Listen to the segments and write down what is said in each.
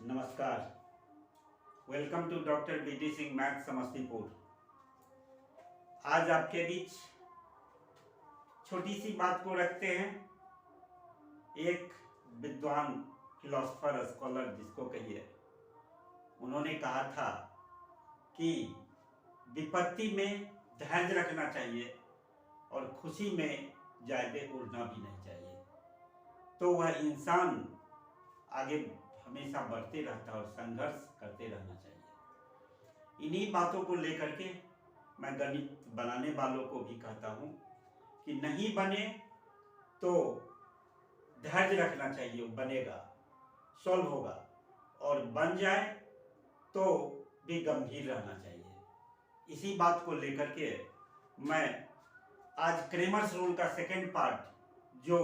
नमस्कार। Welcome to doctor BD Singh math Samastipur. आज आपके बीच छोटी सी बात को रखते हैं। एक विद्वान फिलोसफर स्कॉलर जिसको कहिए, उन्होंने कहा था कि विपत्ति में धैर्य रखना चाहिए और खुशी में ज़्यादा उड़ना भी नहीं चाहिए, तो वह इंसान आगे हमेशा बढ़ते रहता और संघर्ष करते रहना चाहिए। इन्हीं बातों को लेकर के मैं गणित बनाने वालों को भी कहता हूँ कि नहीं बने तो धैर्य रखना चाहिए, बनेगा, सॉल्व होगा, और बन जाए तो भी गंभीर रहना चाहिए। इसी बात को लेकर के मैं आज क्रेमर्स रूल का सेकेंड पार्ट, जो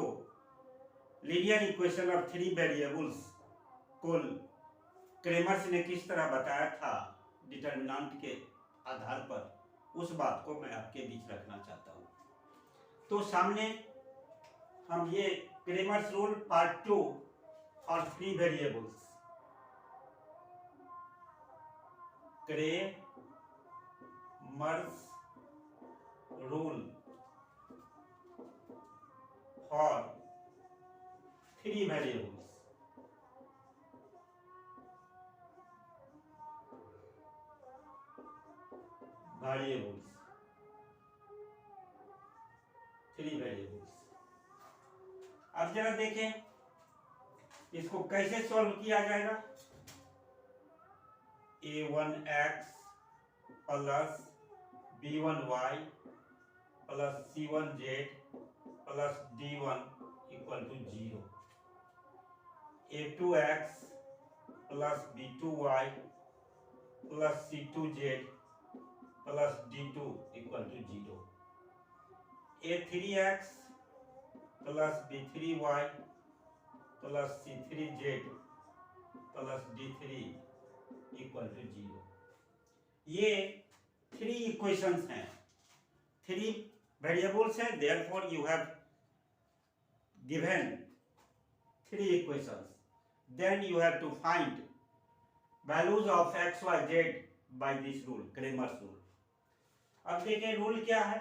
linear equation of three variables को क्रेमर्स ने किस तरह बताया था डिटर्मिनेंट के आधार पर, उस बात को मैं आपके बीच रखना चाहता हूँ। तो सामने हम ये क्रेमर्स रूल पार्ट 2 और three variables, Cramer's rule for three variables, three variables. अब जरा देखें इसको कैसे सॉल्व किया जाएगा। a1x plus b1y plus c1z plus d1 equal to 0, a2x plus b2y plus c2z plus d2 equal to 0, a3x plus b3y plus c3z plus d3 equal to 0। ये three equations हैं, three variables हैं, therefore you have given three equations, then you have to find values of x y z by this rule, Cramer's rule. अब देखें rule क्या है।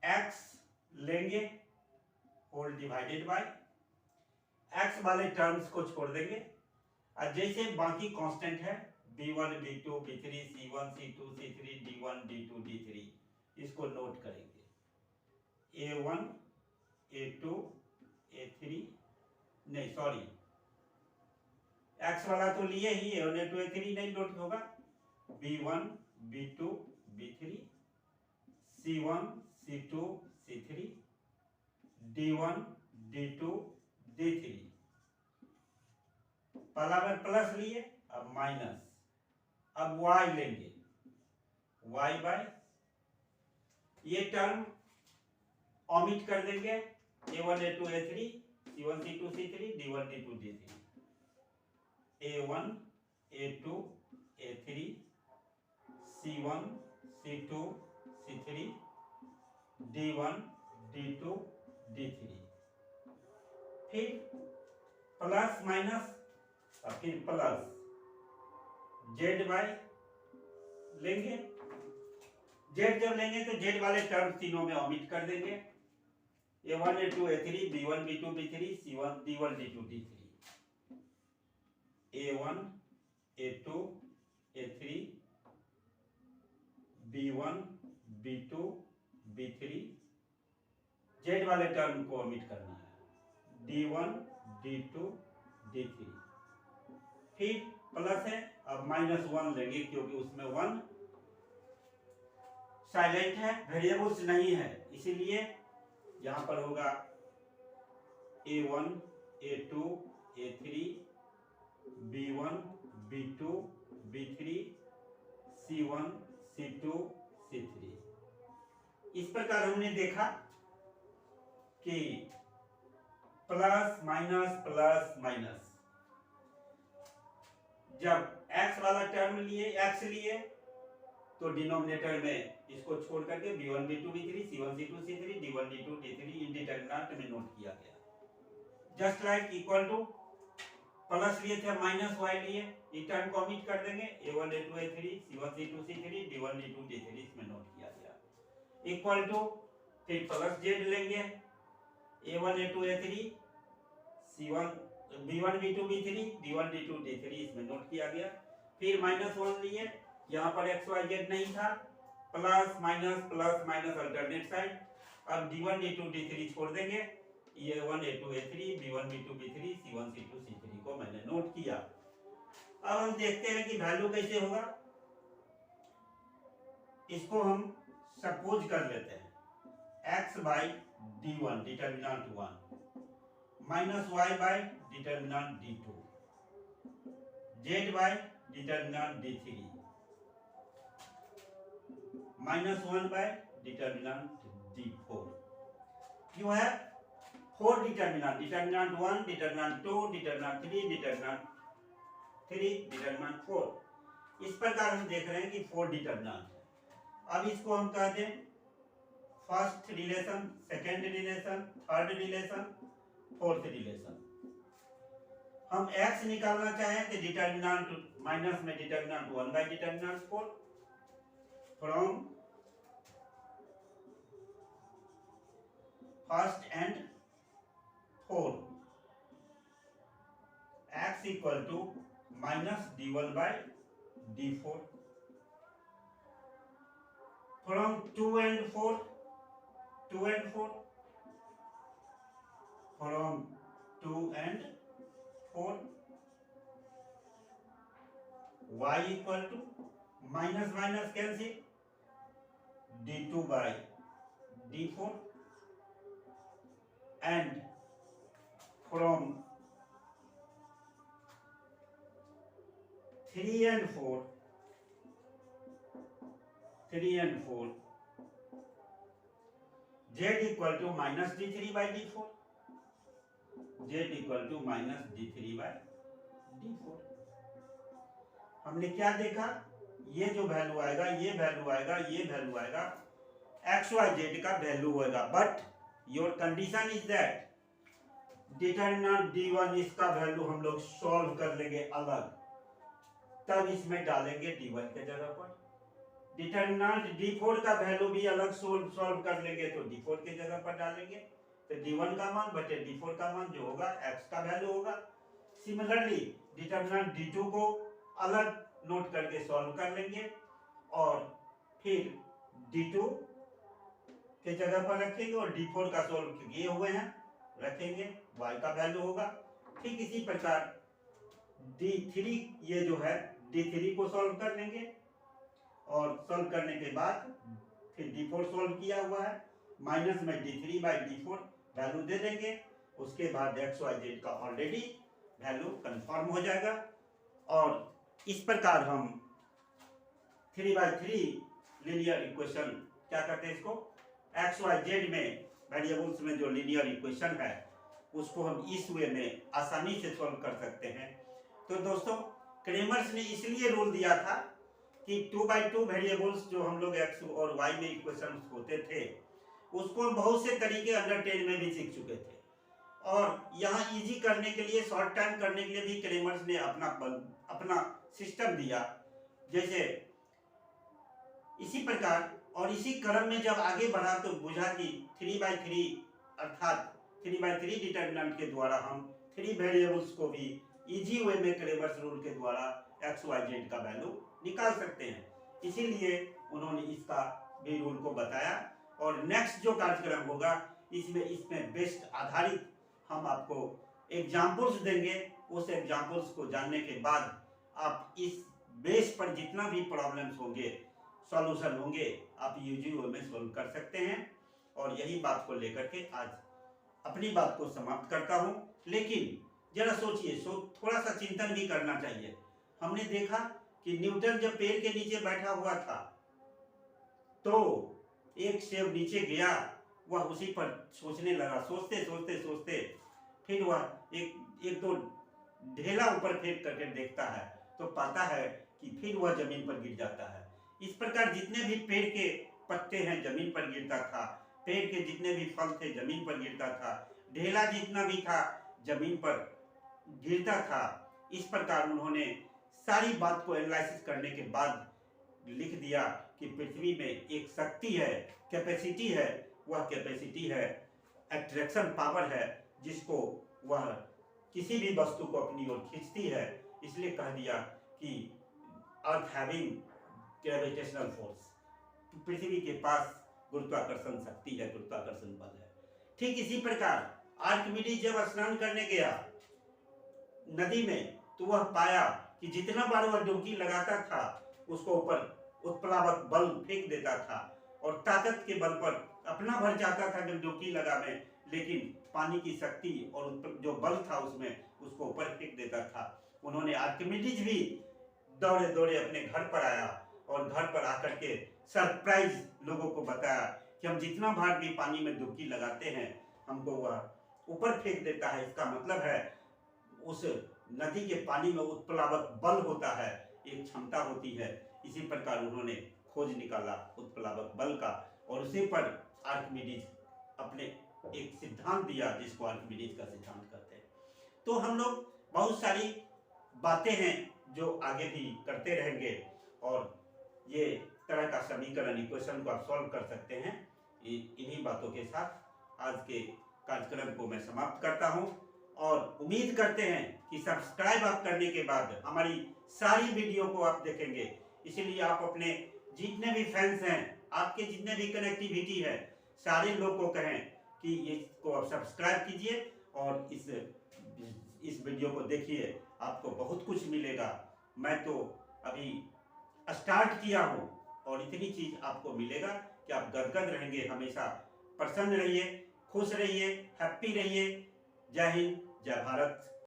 x लेंगे whole divided by, x वाले terms को छोड़ देंगे और जैसे बाकी कांस्टेंट है b1 b2 b3 c1 c2 c3 d1 d2 d3, इसको नोट करेंगे। a1 a2 a3, नहीं सॉरी, x वाला तो लिए ही, a1 a2 a3 नहीं नोट होगा। b1 b2 b3 c1 c2 c3 d1 d2 d3, पहला बार प्लस लिए, अब माइनस, अब y लेंगे, y बाय, ये टर्म ओमिट कर देंगे, a1 a2 a3 c1 c2 c3 d1 d2 d3, a1 a2 a3 c1 c2 c3 d1 d2 d3, फिर plus minus और फिर प्लस, z बाय लेंगे, z जब लेंगे तो z वाले टर्म तीनों में ओमिट कर देंगे, a1 a2 a3 b1 b2 b3 c1 d1 d2 d3, a1 a2 a3 b1 b2 b3, z वाले टर्म को ओमिट करना है, d1 d2 d3, फिर प्लस है, अब -1 लेंगे क्योंकि उसमें 1 साइलेंट है, वेरिएबल्स नहीं है, इसीलिए यहां पर होगा a1 a2 a3 b1 b2 b3 c1 c2 c3। इस प्रकार हमने देखा कि प्लस माइनस, जब x वाला टर्म लिए, x लिए, तो डिनोमिनेटर में इसको छोड़ करके b1 b2 b3 c1 c2 c3 d1 d2 d3 इंडिटरमिनेंट में नोट किया गया। Just like equal two plus लिए थे माइनस वाई लिए, रिटर्न को ओमिट कर देंगे, a1 a2 a3 c1 c2 c3 d1 d2 d3 इसमें नोट किया गया, इक्वल टू फिर प्लस जेड लेंगे, a1 a2 a3 c1 b1 b2 b3 d1 d2 d3 इसमें नोट किया गया, फिर माइनस 1 लिए, यहाँ पर एक्स वाई जेड नहीं था, प्लस माइनस अल्टरनेट साइड, अब d1 d2 d3 छोड़ देंगे, a1 a2 a3 b1 b2 b3 c1 c2 c3 को मैंने नोट किया। अब हम देखते हैं कि वैल्यू कैसे होगा, इसको हम सपोज कर लेते हैं x by d1 determinant 1 minus y by determinant d2 z by determinant d3 minus 1 by determinant d4। क्यों है 4 determinant, determinant 1 determinant 2 determinant 3 determinant 3 determinant 4, इस प्रकार हम देख रहे हैं कि 4 डिटर्मिनेंट है। अब इसको हम कहते हैं first relation, second relation, third relation, fourth relation. हम x निकालना चाहें तो डिटर्मिनेंट माइनस में determinant 1 by determinant 4 from first and fourth, x equal to minus d1 by d4 from 2 and 4 from 2 and 4 y equal to minus minus cancel d2 by d4 and from 3 and 4 z equal to minus d3 by d4 z equal to minus d3 by d4। हमने क्या देखा, ये जो value आएगा, ये value आएगा, ये value आएगा, एक्स वाई जेड का वैल्यू होगा, but your condition is that determinant d1 इसका वैल्यू हम लोग सॉल्व कर लेंगे अलग, तब इसमें डालेंगे d1 के जगह पर, डिटर्मिनेंट d4 का वैल्यू भी अलग सॉल्व कर लेंगे तो d4 के जगह पर डालेंगे, तो d1 का मान बटे d4 का मान जो होगा x का वैल्यू होगा। सिमिलरली डिटर्मिनेंट d2 को अलग नोट करके सॉल्व कर लेंगे और फिर d2 के जगह पर रखेंगे और d4 का सॉल्व किए हुए हैं रखेंगे, y का वैल्यू होगा। ठीक इसी प्रकार d3 ये जो है d3 को सॉल्व कर लेंगे और सॉल्व करने के बाद फिर d4 सॉल्व किया हुआ है, माइनस में d3 बाई d4 वैल्यू दे देंगे, उसके बाद एक्स वाई जेड का ऑलरेडी वैल्यू कंफर्म हो जाएगा। और इस प्रकार हम 3/3 लीनियर इक्वेशन क्या करते हैं, इसको एक्स वाई जेड में वेरिएबल्स में जो लीनियर इक्वेशन है उसको हम इस वे में आसानी से सॉल्व कर सकते हैं। तो दोस्तों क्रेमर्स ने इसलिए रूल दिया था कि 2/2 वेरिएबल्स जो हम लोग x और y में इक्वेशन होते थे उसको हम बहुत से तरीके अंडर 10 में भी सीख चुके थे, और यहाँ इजी करने के लिए, शॉर्ट टाइम करने के लिए भी क्रेमर्स ने अपना सिस्टम दिया। जैसे इसी प्रकार और इसी क्रम में जब आगे बढ़ा तो बुझा कि 3/3 अर्थात 3/3 डिटर्मिनेंट के द्वारा हम 3 वेरिएबल्स को भी इजी वे में क्रेमर्स रूल के द्वारा एक्स वाई जेड का वैल्यू निकाल सकते हैं, इसीलिए उन्होंने इसका भी रूल को बताया। और नेक्स्ट जो कार्यक्रम होगा इसमें बेस्ट आधारित हम आपको एग्जाम्पल्स देंगे, उस एग्जाम्पल्स को जानने के बाद आप इस बेस पर जितना भी प्रॉब्लम्स होंगे, सॉल्यूशन होंगे, आप यूजी वे में सॉल्व कर सकते हैं। और यही बात को लेकर के आज अपनी बात को समाप्त करता हूं। लेकिन जरा सोचिए, थोड़ा सा चिंतन भी करना चाहिए। हमने देखा कि न्यूटन जब पेड़ के नीचे बैठा हुआ था तो एक सेब नीचे गया, वह उसी पर सोचने लगा, सोचते सोचते सोचते फिर वह एक दो ढेला ऊपर फेंक करके देखता है तो पाता है कि फिर वह जमीन पर गिर जाता है। इस प्रकार जितने भी पेड़ के पत्ते हैं जमीन पर गिरता था, पेड़ के जितने भी फल थे जमीन पर गिरता था, ढेला जितना भी था जमीन पर गिरता था। इस प्रकार उन्होंने सारी बात को एनालिसिस करने के बाद लिख दिया कि पृथ्वी में एक शक्ति है, कैपेसिटी है, वह कैपेसिटी है, अट्रैक्शन पावर है, जिसको वह किसी भी वस्तु को अपनी ओर खींचती है। इसलिए कह दिया कि अर्थ हैविंग ग्रेविटेशनल फोर्स, पृथ्वी के पास गुरुत्वाकर्षण शक्ति है, गुरुत्वाकर्षण बल है। ठीक इसी प्रकार आर्किमिडीज जब स्नान करने गया नदी में, तो वह पाया कि जितना बार वह डुबकी लगाता था उसको ऊपर उत्प्लावक बल फेंक देता था, और ताकत के बल पर अपना भर जाता था जब डुबकी लगाने, लेकिन पानी की शक्ति और जो बल था उसमें उसको ऊपर फेंक देता था। उन्होंने आर्किमिडीज भी दौड़े दौड़े अपने घर पर आया और घर पर आकर के सरप्राइज लोगों को बताया कि हम जितना बार भी पानी में डुबकी लगाते हैं हमको वह ऊपर फेंक देता है। इसका मतलब है उस नदी के पानी में उत्प्लावक बल होता है, एक क्षमता होती है। इसी प्रकार उन्होंने खोज निकाला उत्प्लावक बल का, और उसी पर आर्किमिडीज अपने एक सिद्धांत दिया जिसको आर्किमिडीज का सिद्धांत कहते हैं। तो हम लोग बहुत सारी बातें हैं जो आगे भी करते रहेंगे, और ये तरह का समीकरण इक्वेशन को आप सॉल्व कर सकते हैं। इन्हीं बातों के साथ आज के कार्यक्रम को मैं समाप्त करता हूं, और उम्मीद करते हैं कि सब्सक्राइब आप करने के बाद हमारी सारी वीडियो को आप देखेंगे। इसलिए आप अपने जितने भी फैंस हैं, आपके जितने भी कनेक्टिविटी है, सारे लोग को कहें कि इसको आप सब्सक्राइब कीजिए और इस वीडियो को देखिए, आपको बहुत कुछ मिलेगा। मैं तो अभी स्टार्ट किया हूँ और इतनी चीज आपको मिलेगा कि आप गदगद रहेंगे। हमेशा प्रसन्न रहिए, खुश रहिए, हैप्पी रहिए। जय हिंद, जय भारत।